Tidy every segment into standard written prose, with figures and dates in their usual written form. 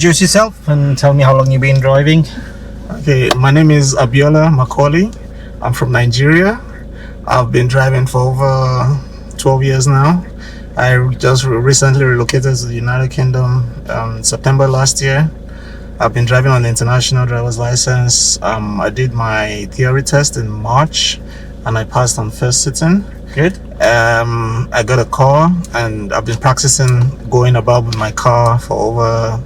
introduce yourself and tell me how long you've been driving. Okay, my name is Abiola Macaulay. I'm from Nigeria. I've been driving for over 12 years now. I just recently relocated to the United Kingdom September last year. I've been driving on the international driver's license. I did my theory test in March and I passed on first sitting. Good. I got a car and I've been practicing going about with my car for over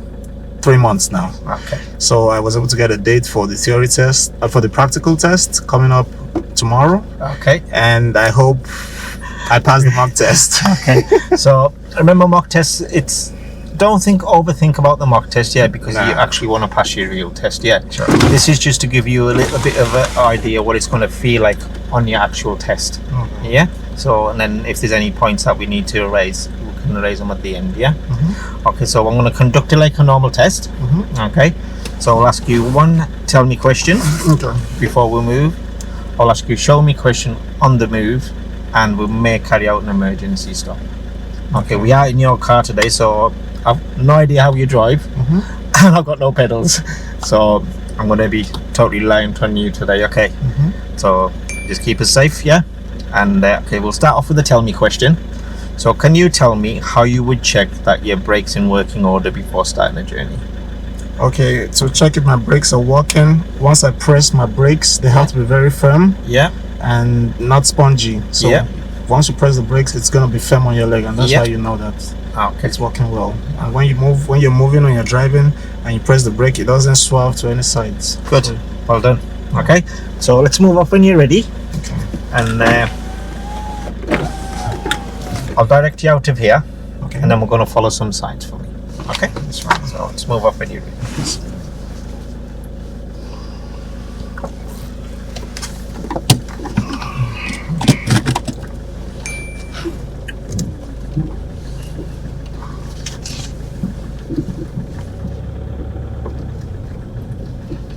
3 months now. Okay. So I was able to get a date for the theory test, for the practical test coming up tomorrow. Okay. And I hope I pass the mock test. Okay. So remember, mock tests, don't overthink about the mock test yet, because you actually want to pass your real test yet. Sure. This is just to give you a little bit of an idea what it's going to feel like on your actual test. Mm-hmm. Yeah. So, and then if there's any points that we need to erase, we can erase them at the end. Yeah. Mm-hmm. Okay. So I'm going to conduct it like a normal test. Mm-hmm. Okay. So I'll ask you one tell me question before we move. I'll ask you show me question on the move, and we may carry out an emergency stop. Okay. We are in your car today, so I've no idea how you drive. Mm-hmm. And I've got no pedals, so I'm going to be totally reliant on you today. Okay. Mm-hmm. So just keep us safe, yeah. And okay, we'll start off with the tell me question. So can you tell me how you would check that your brakes in working order before starting a journey? Okay, to check if my brakes are working, once I press my brakes, they have to be very firm. Yeah. And not spongy. So yeah. Once you press the brakes, it's going to be firm on your leg, and that's how you know that it's working well. And when you're moving or you're driving and you press the brake, it doesn't swerve to any sides. Good. Well done. Okay, so let's move off when you're ready. Okay. And I'll direct you out of here. Okay. And then we're going to follow some signs for me. Okay? That's right. So let's move off when you're ready.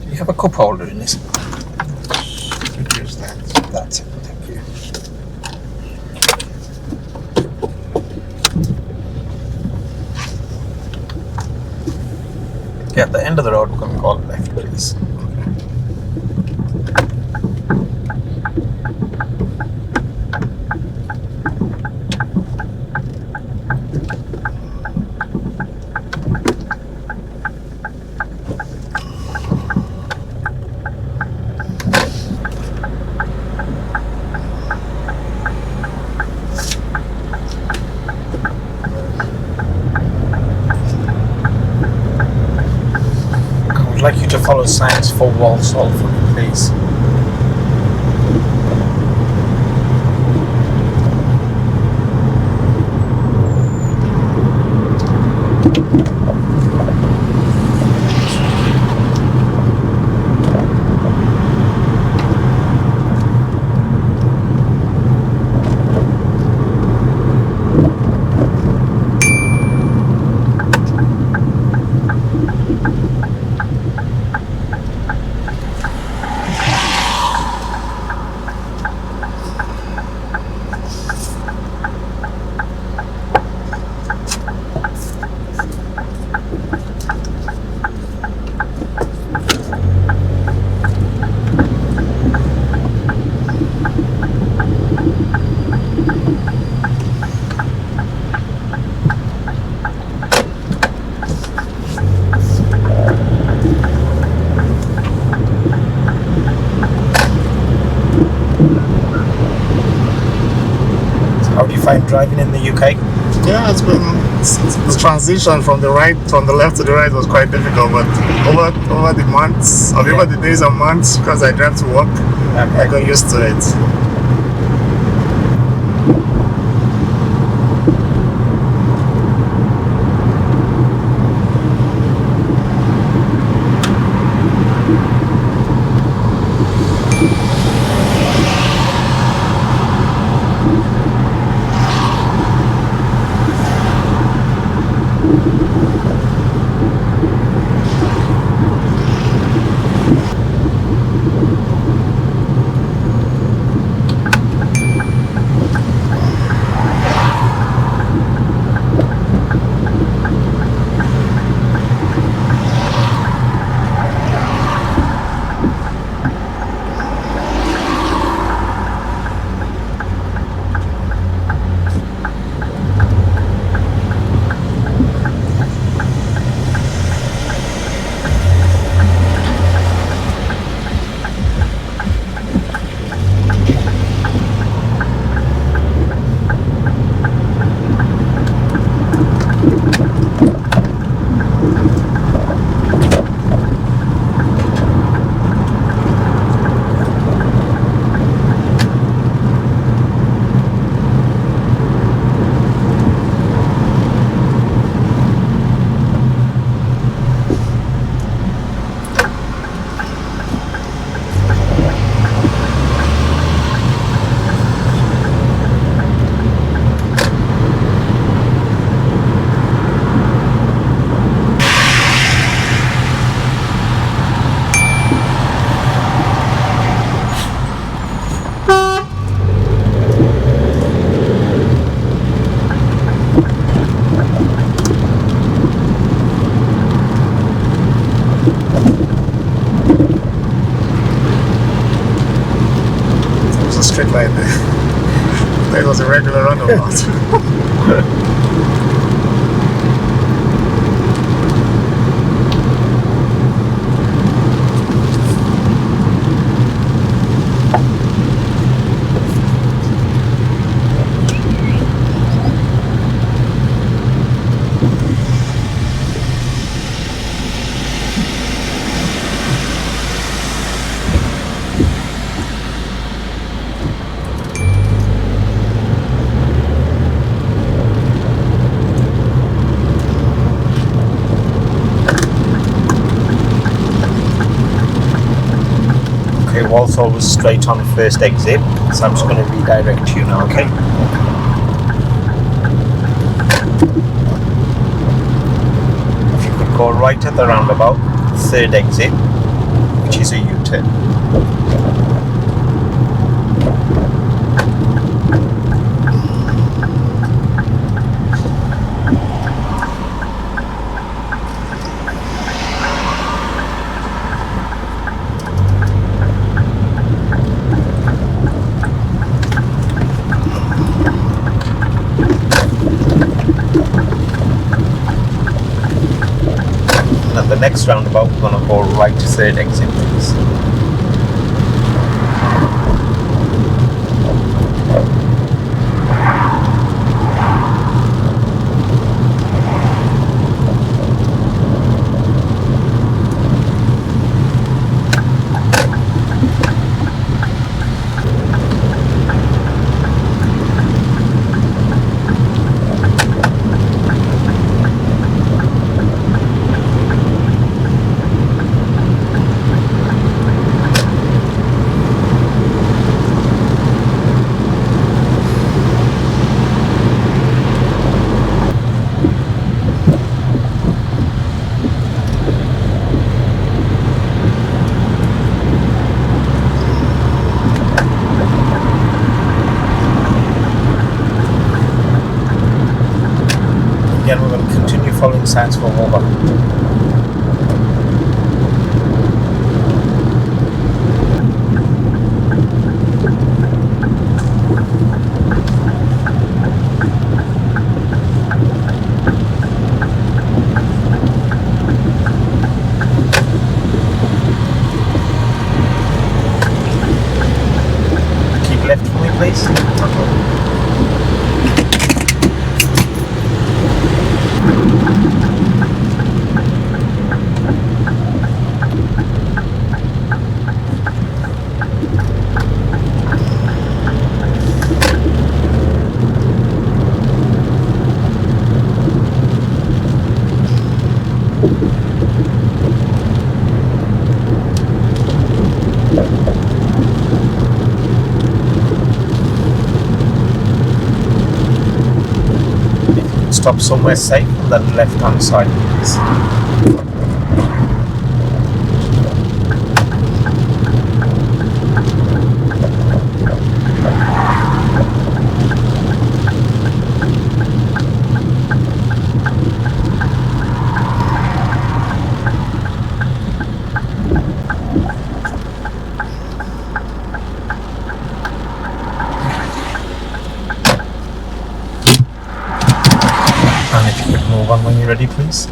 Do you have a cup holder in this? Use that. That's it. Thank you. Yeah, at the end of the road, we're going to go left, please. I'd like you to follow signs for Walsall for me, please. How do you find driving in the UK? Yeah, it's been the transition from the left to the right was quite difficult, but over the months, or over the days and months, because I drive to work, I got used to it. regular roundabout. Okay, Walsall was straight on first exit, so I'm just going to redirect you now, okay? If you could go right at the roundabout, third exit, which is a U-turn. And at the next roundabout, we're going to go right to third exit, please. Again, we're going to continue following signs for Wolverhampton. Keep left for me, please. Stop somewhere safe on the left hand side, please. And if you could move on when you're ready, please.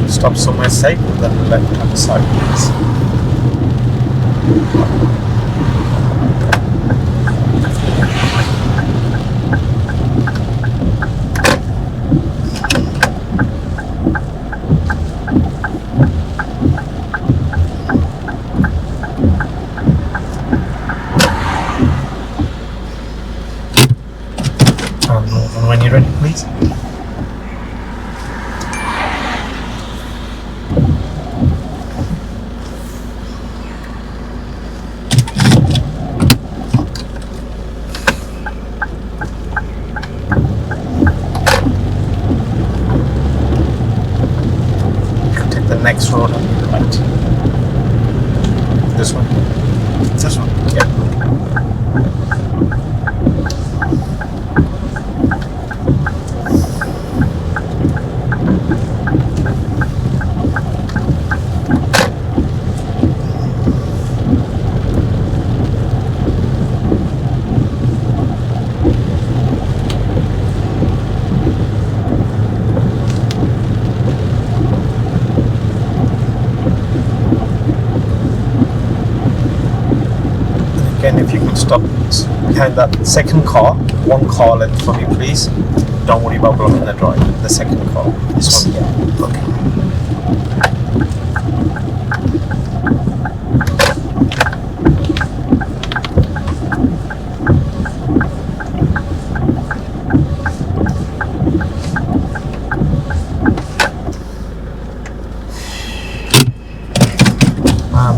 Stop somewhere safe on the left hand side, please. you ready, please? Take the next road on your right. This one. This one. Yeah. Again, if you could stop behind that second car, one car length for me, please. Don't worry about blocking the drive. The second car, this one here. Okay.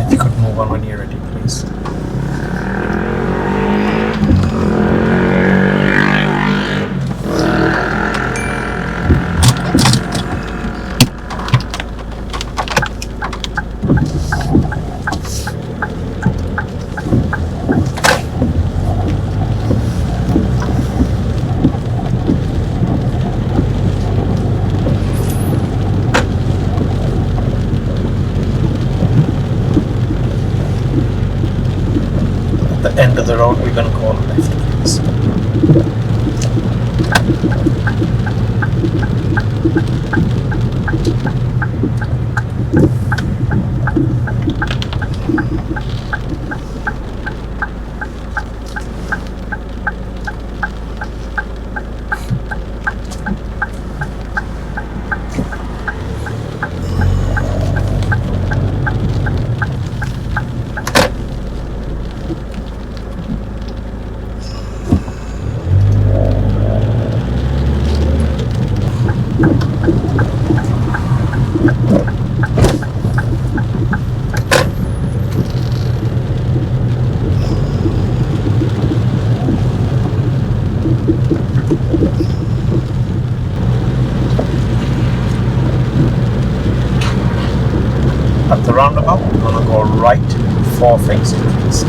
If you could move on when you're ready, please. The end of the road, we're going to go left, please. At the roundabout, we're going to go right 4 facing, please.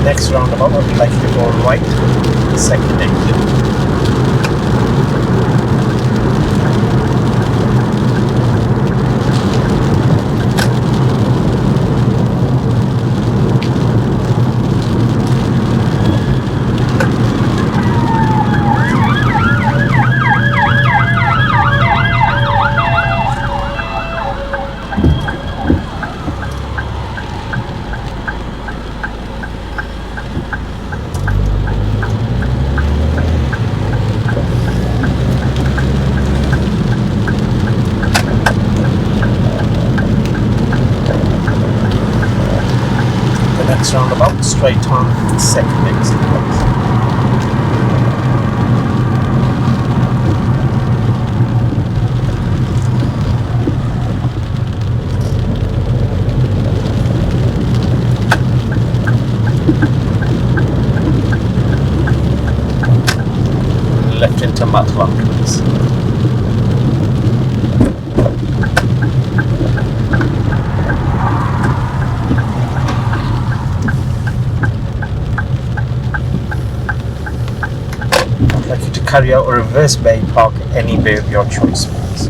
Next roundabout, I would like to go right, second exit. Next roundabout, straight on, second exit. Left into Matlock, please. I'd like you to carry out a reverse bay park any bay of your choice, please.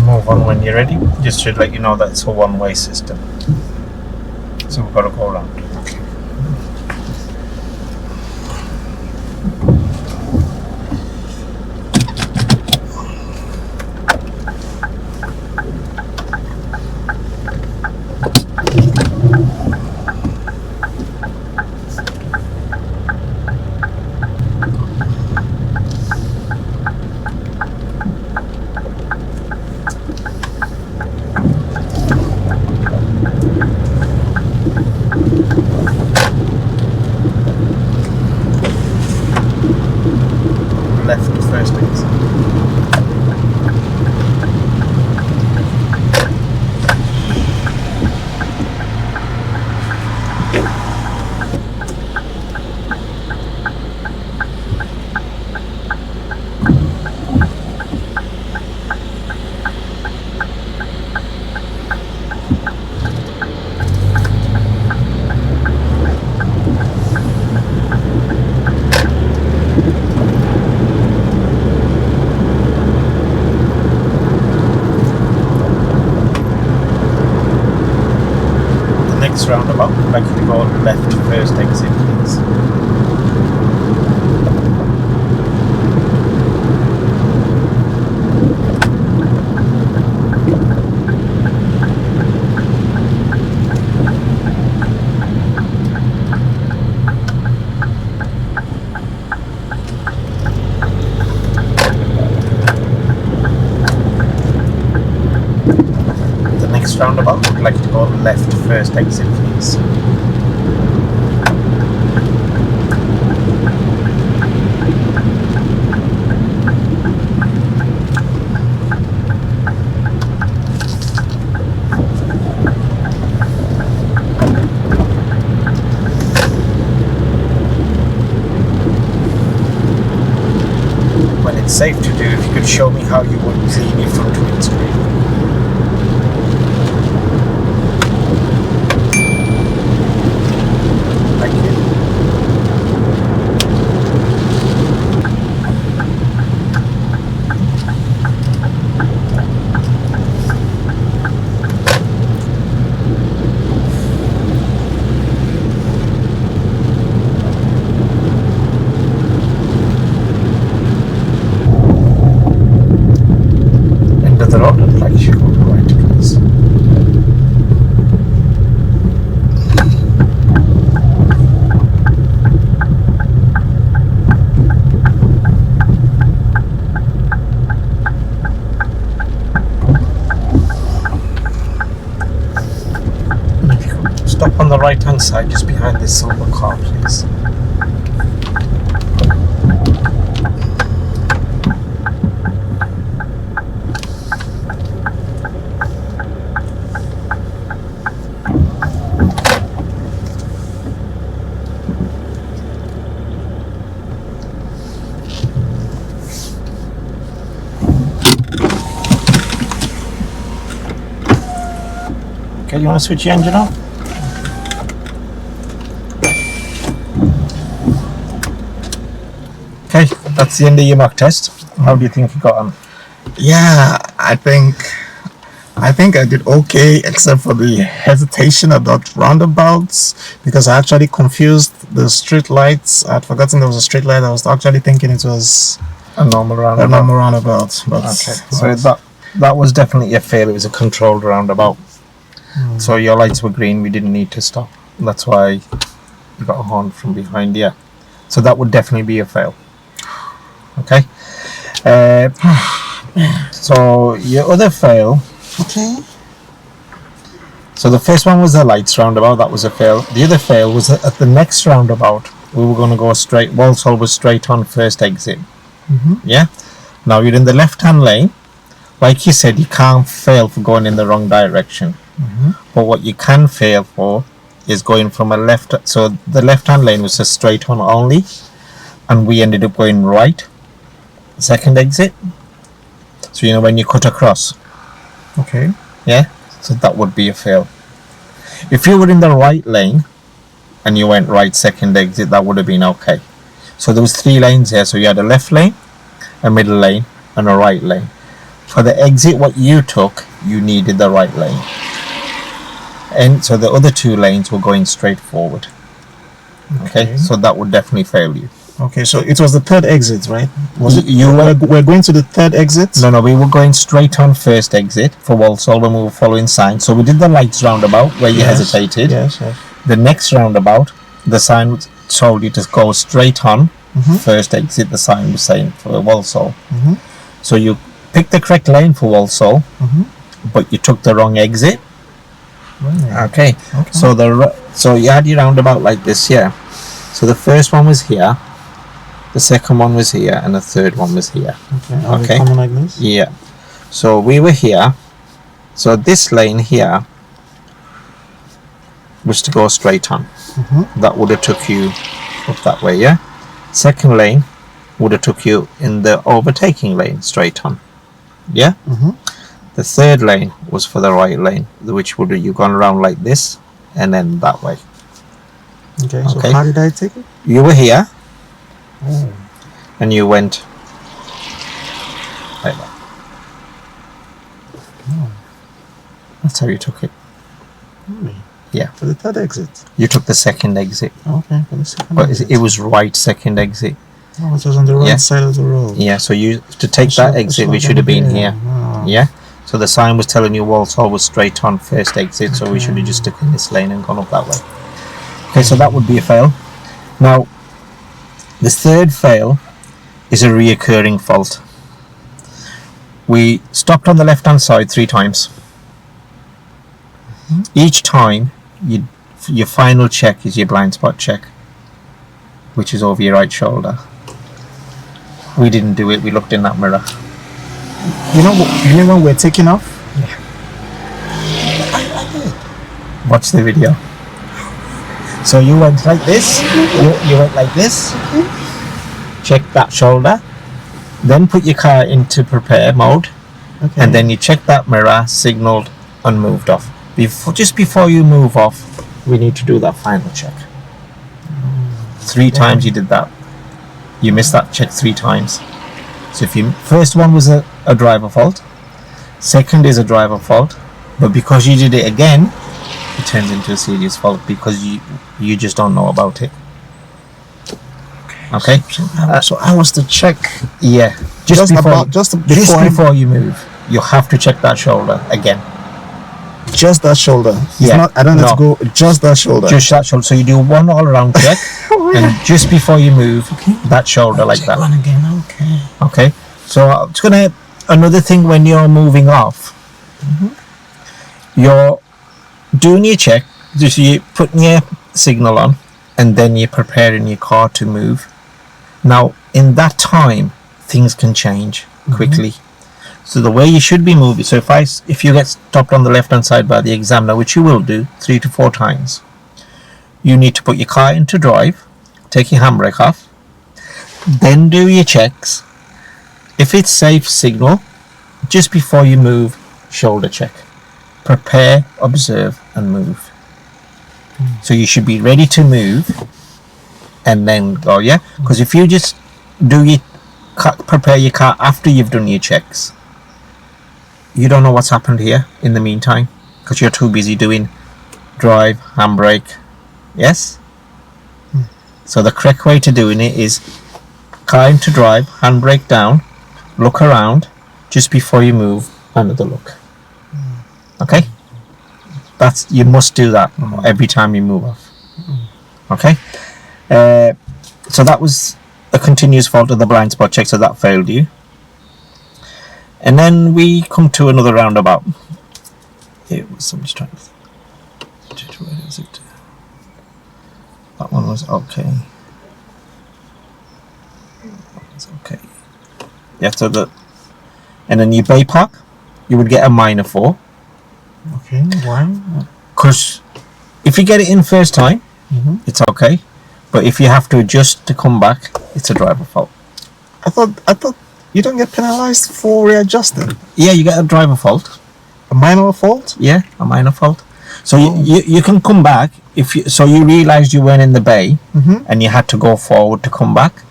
Move on when you're ready. Just to let you know that it's a one-way system. So we've got to go around. Okay. Left first exit. Next roundabout, I'd like you to go left first exit, please. The next roundabout, I'd like you to go left first exit, please. When it's safe to do, if you could show me how you would clean your front windscreen. Thank you. End of the road. stop on the right hand side just behind this silver car, please? Okay, you want to switch your engine on? Okay, that's the end of your mock test. How do you think you got on? Yeah, I think I did okay, except for the hesitation about roundabouts, because I actually confused the street lights. I'd forgotten there was a street light. I was actually thinking it was A normal a roundabout. normal roundabout. But Okay, so that was definitely a fail. It was a controlled roundabout. So your lights were green. We didn't need to stop. That's why you got a horn from behind. Yeah. So that would definitely be a fail. Okay. So your other fail. okay. So the first one was the lights roundabout. That was a fail. The other fail was at the next roundabout. We were going to go straight. Walsall was straight on first exit. Yeah. Now you're in the left-hand lane. Like you said, you can't fail for going in the wrong direction. But what you can fail for is going from a left. So the left-hand lane was a straight on only, and we ended up going right. Second exit. So you know when you cut across. Okay. Yeah. So that would be a fail. If you were in the right lane and you went right second exit, that would have been okay. So there was 3 lanes here. So you had a left lane, a middle lane, and a right lane. For the exit what you took, you needed the right lane. And so the other 2 lanes were going straight forward. Okay. So that would definitely fail you. Okay, so it was the third exit, right? Was it? You We're going to the third exit? No, we were going straight on first exit for Walsall when we were following signs. So we did the lights roundabout where you hesitated. Yes. The next roundabout, the sign told you to go straight on first exit. The sign was saying for Walsall. So you picked the correct lane for Walsall, but you took the wrong exit. Right. Okay. So you had your roundabout like this, yeah. So the first one was here, the second one was here, and the third one was here. Okay. Are they coming like this? Yeah. So we were here. So this lane here was to go straight on. That would have took you up that way, yeah. Second lane would have took you in the overtaking lane straight on, yeah. The third lane was for the right lane, which would have you gone around like this and then that way. Okay. So how did I take it? You were here, and you went like that. That's how you took it. Really? Yeah. For the third exit? You took the second exit. Okay, for the second But exit. it was right second exit. Oh, it was on the right side of the road. Yeah, so to take that exit, we should have been here. Oh. Yeah? So the sign was telling you Walsall was straight on first exit, so we should have just stuck in this lane and gone up that way. Okay, so that would be a fail. Now, the third fail is a reoccurring fault. We stopped on the left-hand side 3 times. Each time, your final check is your blind spot check, which is over your right shoulder. We didn't do it. We looked in that mirror. You know when we're taking off? Yeah. I did. Watch the video. So you went like this. You went like this. Check that shoulder. Then put your car into prepare mode. Okay. And then you check that mirror, signaled, and moved off. Just before you move off, we need to do that final check. 3 times you did that. You missed that check 3 times. So if first one was a driver fault, second is a driver fault, but because you did it again, it turns into a serious fault because you just don't know about it. Okay. So I was to check. Yeah. Just before you move, you have to check that shoulder again. Just that shoulder. Yeah. I don't have to go. Just that shoulder. Just that shoulder. So you do one all-around check, and just before you move, that shoulder like that. One again. Okay. Okay. So it's another thing when you're moving off, you're doing your check, Just you putting your signal on, and then you're preparing your car to move. Now, in that time, things can change quickly. So the way you should be moving. So if you get stopped on the left-hand side by the examiner, which you will do 3 to 4 times, you need to put your car into drive, take your handbrake off, then do your checks. If it's safe, signal. Just before you move, shoulder check. Prepare, observe, and move. So you should be ready to move and then go, yeah? Because if you just prepare your car after you've done your checks, you don't know what's happened here in the meantime because you're too busy doing drive, handbrake. Yes? So the correct way to doing it is car into drive, handbrake down, look around just before you move, another look. Okay? You must do that every time you move off. Okay? So that was a continuous fault of the blind spot check, so that failed you. And then we come to another roundabout. It was somebody's trying to. Where is it? That one was okay. It's okay. Yeah, so and then you bay park, you would get a minor 4. Okay, why? Because if you get it in first time, it's okay. But if you have to adjust to come back, it's a driver fault. I thought you don't get penalized for readjusting. Yeah, you get a driver fault. A minor fault? Yeah, a minor fault. So you can come back so you realised you weren't in the bay and you had to go forward to come back.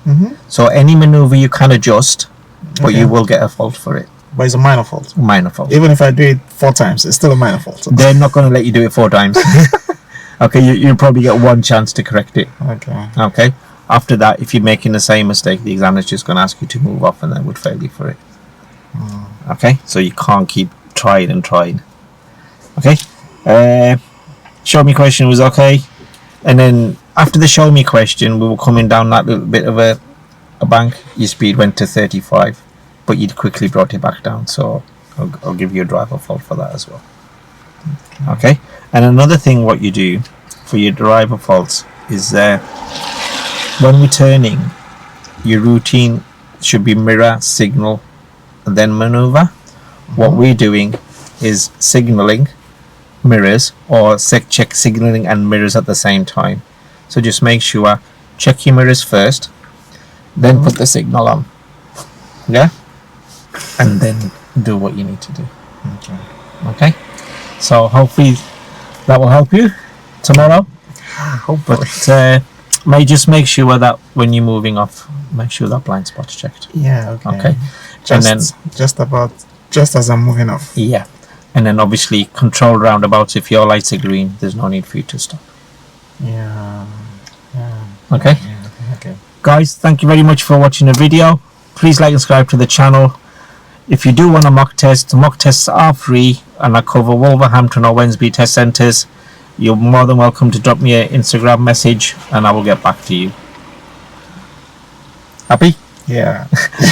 So any manoeuvre you can adjust, but you will get a fault for it. But it's a minor fault. Minor fault. Even if I do it 4 times, it's still a minor fault. They're not going to let you do it 4 times. Okay, you probably get 1 chance to correct it. Okay. After that, if you're making the same mistake, the examiner's just going to ask you to move off and then would fail you for it. Okay, so you can't keep trying and trying. Okay. Show me question was okay, and then after the show me question, we were coming down that little bit of a bank. Your speed went to 35, but you'd quickly brought it back down. So I'll give you a driver fault for that as well. Okay. And another thing, what you do for your driver faults is when we're turning, your routine should be mirror, signal, and then maneuver. What we're doing is signaling, mirrors, or check signaling and mirrors at the same time. So just make sure, check your mirrors first, then put the signal on. Yeah? And then do what you need to do. Okay? So hopefully that will help you tomorrow. Hopefully. But just make sure that when you're moving off, make sure that blind spot's checked. Yeah, okay. Just as I'm moving off. Yeah. And then obviously controlled roundabouts, if your lights are green, there's no need for you to stop. Yeah. Okay? Yeah, okay. Guys, thank you very much for watching the video. Please like and subscribe to the channel. If you do want a mock test, the mock tests are free and I cover Wolverhampton or WEDNESBURY test centres. You're more than welcome to drop me an Instagram message and I will get back to you. Happy? Yeah.